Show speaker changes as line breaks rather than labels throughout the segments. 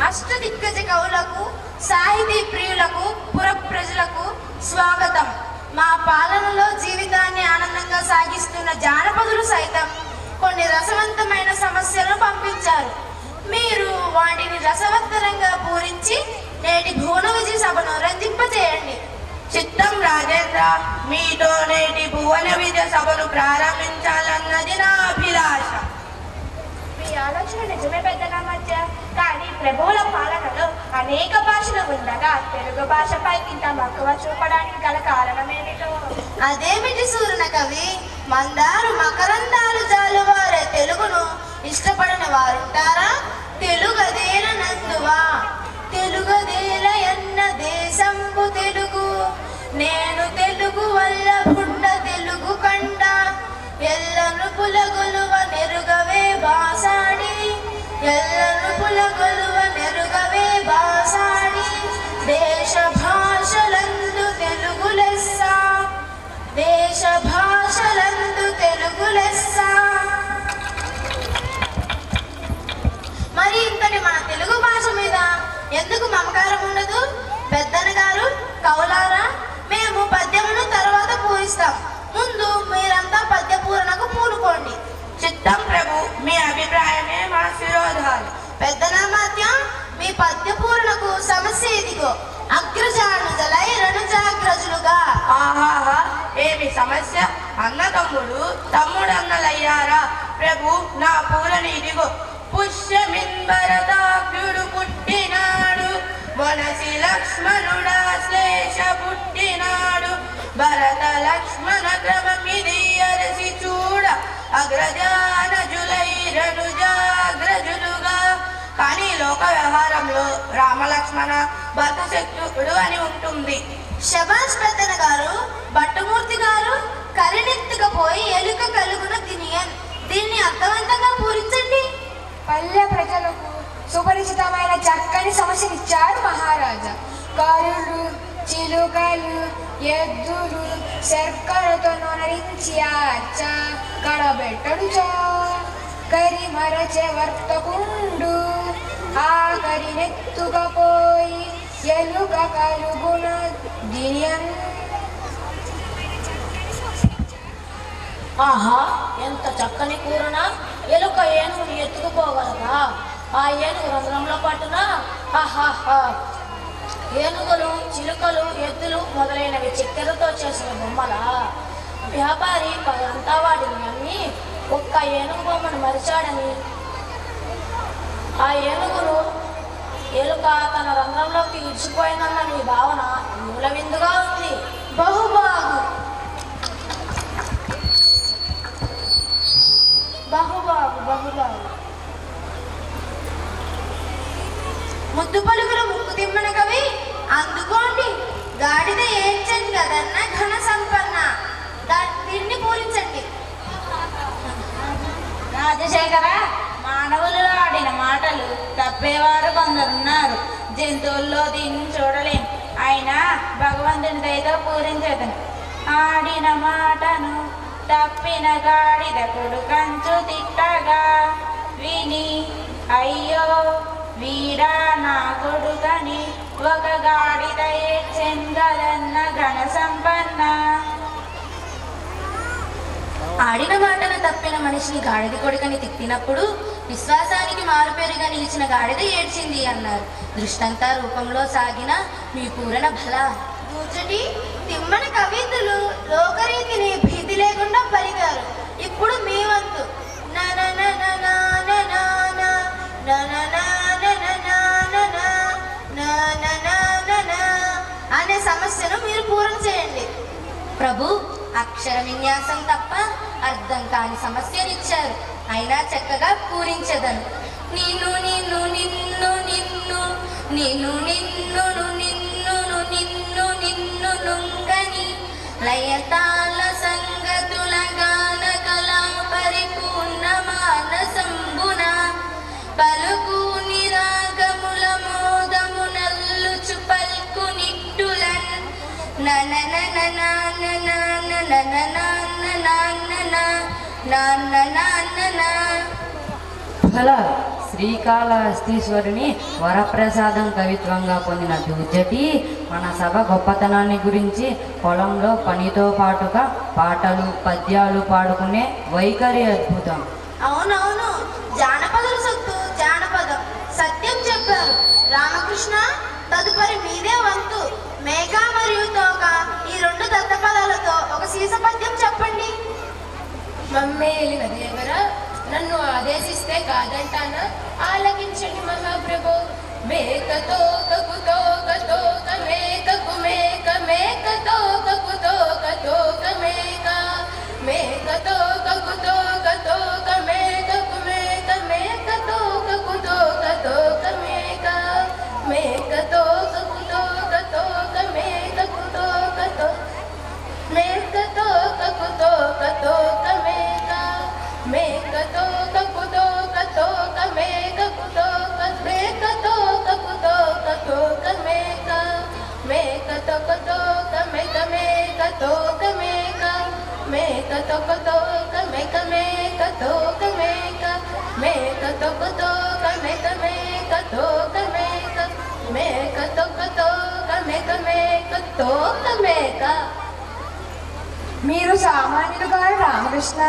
అష్టదిగ్గజ కవులకు, సాహితీ ప్రియులకు, పుర ప్రజలకు స్వాగతం. మా పాలనలో జీవితాన్ని ఆనందంగా సాగిస్తున్న జానపదులు సైతం కొన్ని రసవంతమైన సమస్యలను పంపించారు. మీరు వాటిని రసవత్తరంగా పూరించి నేటి భువన విజయ సభను రంజింపచేయండి.
చిత్తం రాజేంద్ర, మీతో నేటి భువన విజయ సభను ప్రారంభించాలన్నది నా అభిలాష.
మీ ఆలోచన నిజమే పెద్దగా మధ్య, కానీ ప్రభువుల పాలనలో అనేక భాషలు ఉండగా తెలుగు భాషపై ఇంత మక్కువ చూపడానికి గల కారణమేమిటో? అదేమిటి సూరన కవి, మందారు మకరందాలు జాలువారే తెలుగును ఇష్టపడని వారుంటారా? తెలుగదేల నందువా, తెలుగదేల ఎన్న దేశంబు తెలుగు, నేను తెలుగు వల్ల పుట్ట తెలుగు కండ, ఎల్లను పులగొలువ నెరుగవే బాసాడి, ఎల్లను పులగొలువ నెరుగవే బాసాడి, దేశ భాషలందు తెలుగు లెస్స, దేశ భాషలందు తెలుగు లెస్స. మరి ఇంతటి మన తెలుగు భాష మీద ఎందుకు మమకారం ఉండదు? పెద్దన గారు, కవులారా, మేము పద్యమును తర్వాత పూరిస్తాం. ముందు మీరంతా పద్య పూరణకు పూనుకోండి.
చిత్తం ప్రభు, మీ అభిప్రాయమే మా శిరోధాలు.
పెద్దనామాత్యం, మీ పద్య పూరణకు సమస్య ఇదిగో. అగ్రజానుజలై రణజాగ్రజులుగా.
ఆహాహా, ఏమి సమస్య! అన్న తమ్ముడు, తమ్ముడన్నలయ్యారా? ప్రభు, నా పూరని ఇదిగో. పుష్యమిన్భరతాగ్రుడు పుట్టినాడు, మనసి లక్ష్మణుడా శ్లేష పుట్టినాడు, భరత లక్ష్మణ క్రమమిది అరసి చూడ, అగ్రజానజులై రణుజాగ్రజులుగా. కానీ లోక వ్యవహారంలో రామలక్ష్మణ భరత శత్రుడు అని ఉంటుంది.
శబాష్ పెద్దన గారు. భట్టమూర్తి గారు, కరినెత్తుకపోయి ఎలుక కలుగున తినియన్, దీన్ని అర్థవంతంగా పూరించండి.
పల్లె ప్రజలకు సుపరిచితమైన చక్కని సమస్యనిచ్చారు మహారాజా. కరులు, చిలుకలు, ఎద్దులు శర్కరతో నొనరించి ఆచ కడబెట్టడుచో, కరి మరచే వర్తకుండు, ఆ కరినెత్తుకపోయి ఎలుక కలుగున దినియన్.
ఆహా, ఎంత చక్కని కూరనా! ఎలుక ఏనుగుని ఎత్తుకుపోగలదా? ఆ ఏనుగు రంధ్రంలో పట్టునా? ఆహాహా! ఏనుగులు, చిలుకలు, ఎద్దులు మొదలైనవి చక్కెరతో చేసిన బొమ్మలా? వ్యాపారి అంతా వాటిని అమ్మి ఒక్క ఏనుగు బొమ్మను మరిచాడని ఆ ఏనుగును ఎలుక తన రంధ్రంలోకి ఇడిచిపోయిందన్న మీ భావన మూల విందుగా ఉంది.
బహుబాగు బహుబాగు బహుబాగు. ముద్దు పలుకుల ముక్కు తిమ్మన కవి, అందుకోండి. గాడిద ఏడ్చండి కదన్న ఘన సంపన్న, దీన్ని పూరించండి.
రాజశేఖర, మానవులు ఆడిన మాటలు తప్పేవారు కొందరున్నారు. జంతువుల్లో దీన్ని చూడలేం. అయినా భగవంతుని దయతో పూరించేదను. ఆడిన మాటను తప్పిన గాడిద కొడుకంచు తిట్టగా విని, అయ్యో వీడా నా కొడుకని ఒక గాడిద ఏడ్చెందలన్న ఘన సంపన్న.
ఆడిన మాటను తప్పిన మనిషిని గాడిద కొడుకని తిట్టినప్పుడు విశ్వాసానికి మారుపేరుగా నిలిచిన గాడిద ఏడ్చింది అన్నారు. దృష్టంతా రూపంలో సాగిన మీ పూరణ బల. కూర్చుటి తిమ్మన కవితులు లోకరీతిని భీతి లేకుండా పలికారు. ఇప్పుడు మీ వంతు. అనే సమస్యను మీరు పూరణ చేయండి. ప్రభు, అక్షర విన్యాసం తప్ప అర్థం కాని సమస్యనిచ్చారు. అయినా చక్కగా పూరించదను. నిన్ను నిన్ను నిన్ను నిన్ను నిన్ను నిన్ను నిన్ను నిన్ను నిన్ను నుంగని లయతాల సంగతుల గాన కళా పరిపూర్ణ మానసంబున పలుకు నిరాగముల మోదము నల్లుచు పల్కు నిట్టులన్ నన నన నన నన నన నన నన నన
ఫల శ్రీకాళహస్తీశ్వరుని వరప్రసాదం కవిత్వంగా పొందిన దుర్జటి మన సభ గొప్పతనాన్ని గురించి పొలంలో పనితో పాటుగా పాటలు పద్యాలు పాడుకునే వైఖరి అద్భుతం.
అవునవును, జానపదుల సొత్తు జానపదం. సత్యం చెప్పారు రామకృష్ణ. తదుపరి మీదే వంతు. మేక మరియు తోక ఈ రెండు దత్తపదాలతో ఒక సీస పద్యం చెప్పండి.
మమ్మేలిన దేవర, నన్ను ఆదేశిస్తే కాదంటానా? ఆలకించండి మహాప్రభు. మేక తోకకు తోక తోక మేకకు మేక మేక తోకకు తోక తోక మేక మేక తోకకు తోక తోక మేకకు మేక మేక తోకకు తోక తోక మేక మేక తోకకు తోక తోక మేకకు తోక తోక మేక తోకకు తోక తోక మేక మేక తోకకు తోక తోక మేకకు తోక మేక తోకకు తోక తోక మేక మేక తోక తోక మేక మేక తోక మేక మేక తోక తోక మేక మేక తోక మేక మేక తోక తోక మేక మేక తోక మేక మేక తోక తోక మేక మేక తోక మేక. మీరు సామాన్యులు గారు రామకృష్ణ.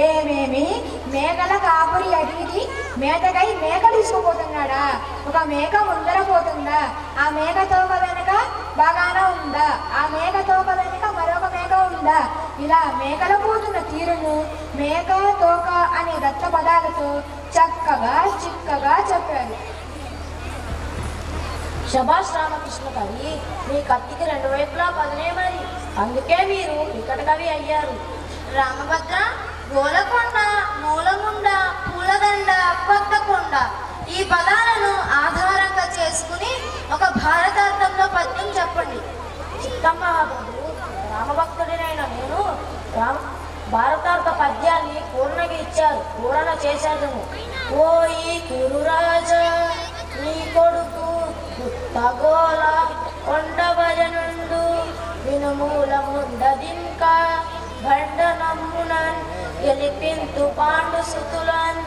ఏమేమి మేకల కాపురి అడిగి మేతకై మేక తీసుకుపోతున్నాడా? ఒక మేక ముందర పోతుందా? ఆ మేక తోక వెనుక బాగానే ఉందా? ఆ మేక తోక వెనుక మరొక మేక ఉందా? ఇలా మేకలు పోతున్న తీరును మేక తోక అనే దత్త పదాలతో చక్కగా చిక్కగా చెప్పారు.
శభాష్ రామకృష్ణ కవి, మీ కత్తికి రెండు వైపులా పదనే మరి. అందుకే మీరు వికట కవి అయ్యారు.
రామభద్ర, గోలకొండ, మూలముండ, పూలదండ, కొత్తకొండ ఈ పదాలను ఆధారంగా చేసుకుని ఒక భారతార్థంలో పద్యం చెప్పండి.
చిత్తం మహాప్రభు, రామభక్తుడినైన నేను భారతార్థ పద్యాన్ని పూర్ణగా ఇచ్చారు, పూరణ చేశాను. ఓయి కురురాజా, నీ కొడుకు తగోల కొండ భజనుండు వినుమూలముండదింకా బండ నమ్మునన్ గెలిపింతు పాండు సుతులన్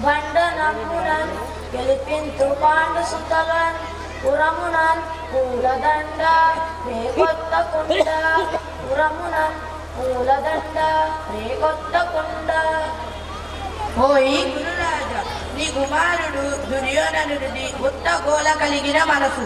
బండ నమ్మునన్ గెలిపింతు పాండు సుతలన్ పురమునన్ పూలదండ రేకొత్త కుండ పురమునన్ పూలదండ రేకొత్త కుండ.
ఓయి గురురాజా, నీ కుమారుడు దుర్యోధనుడిది ఉత్తగోల కలిగిన మనసు,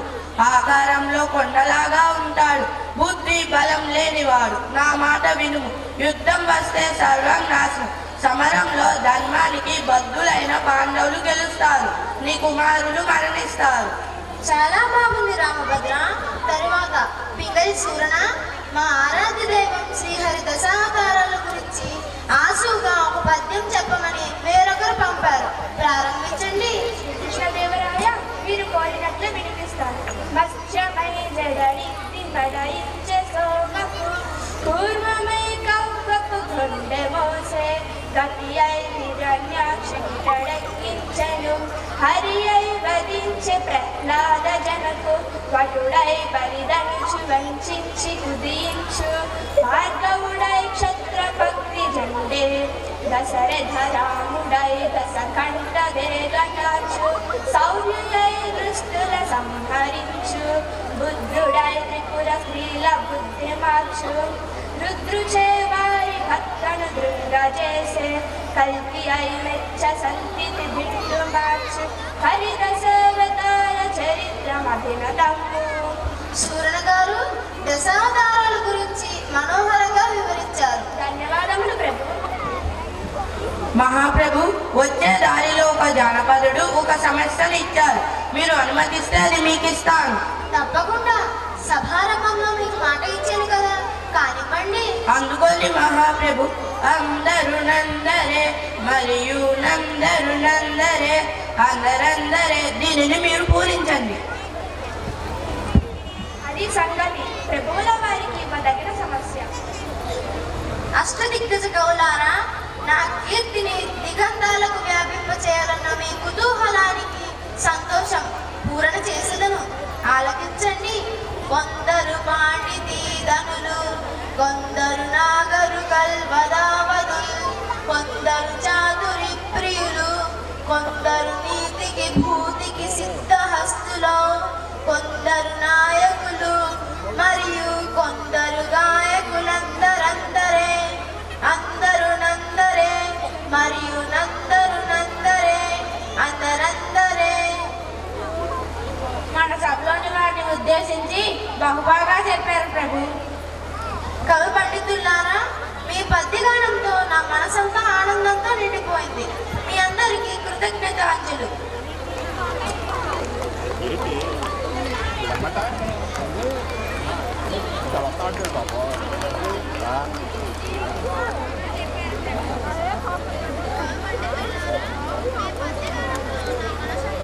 ఆకారంలో కొండలాగా ఉంటాడు, బుద్ధి బలం లేనివాడు. నా మాట వినుము, యుద్ధం వస్తే సర్వం నాశనం. సమరంలో ధర్మానికి బద్ధులైన పాండవులు గెలుస్తారు, నీ కుమారులు మరణిస్తారు.
చాలా బాగుంది రామభద్ర. తరువాత పింగళి సూరణ, మా ఆరాధ్య దైవం శ్రీహరి దశావతారాల గురించి ఆశువుగా ఒక పద్యం చెప్పమని వేరొకరు పంపారు. ప్రారంభించండి.
కృష్ణదేవరాయ, మీరు కోరినట్లు వినిపిస్తాను. మత్స్యమై జడరించి పడయించే సోమకు కూర్మమై కవ్వకు గుండె మోసే గతి అయి హిరణ్యాక్షుని తడక్కించెను. హరి అయి వధించే ప్రహ్లాద జనకు వటుడై బలిదనుచు వంచించి ఉదయించు. భార్గవుడై క్షత్రపక్తి జండే దశరథ రాముడై దశకంఠ వేగటాచు. శౌర్యుడై దృష్టుల సంహరించు. బుద్ధుడై త్రిపుర స్త్రీల బుద్ధి మార్చు. రుద్రుచే వారి భక్తను దృంగ చేసే కల్కి అయి మెచ్చ సంతిని బిట్టు మార్చు. హరి దశావతార చరిత్రమభినతము.
సూరణ గారు దశావతారాల గురించి మనోహరంగా వివరించారు.
ధన్యవాదములు ప్రభు.
మహాప్రభు, వచ్చే దారిలో ఒక జానపదుడు ఒక సమస్యను ఇచ్చారు, మీరు అనుమతిస్తే అది మీకు ఇస్తాను.
తప్పకుండా. సభారంభంలో మీకు మాట ఇచ్చాను కదా, కానివ్వండి.
అందుకోండి మహాప్రభు. అందరు నందరే మరియు నందరు నందరే అందరందరే, దీనిని మీరు పూరించండి.
అది సంగతి. ప్రభువుల వారికి ఇవ్వదగిన సమస్య.
అష్టదిగ్గజ కవులారా, నా కీర్తిని దిగంతాలకు వ్యాపింప చేయాలన్న మీ కుతూహలానికి సంతోషం పూరణ చేసేదను. ఆలకించండి. కొందరు పాండితీధనులు, కొందరు నాగరు కల్వదావదులు, కొందరు చాతురి ప్రియులు, కొందరు నీతి
బహుబాగా చెప్పారు ప్రభు.
కవి పండితులారా, మీ పద్యగానంతో నా మనసంతా ఆనందంతో నిండిపోయింది. మీ అందరికీ కృతజ్ఞతాంజలు.
Kalau tak ada apa-apa,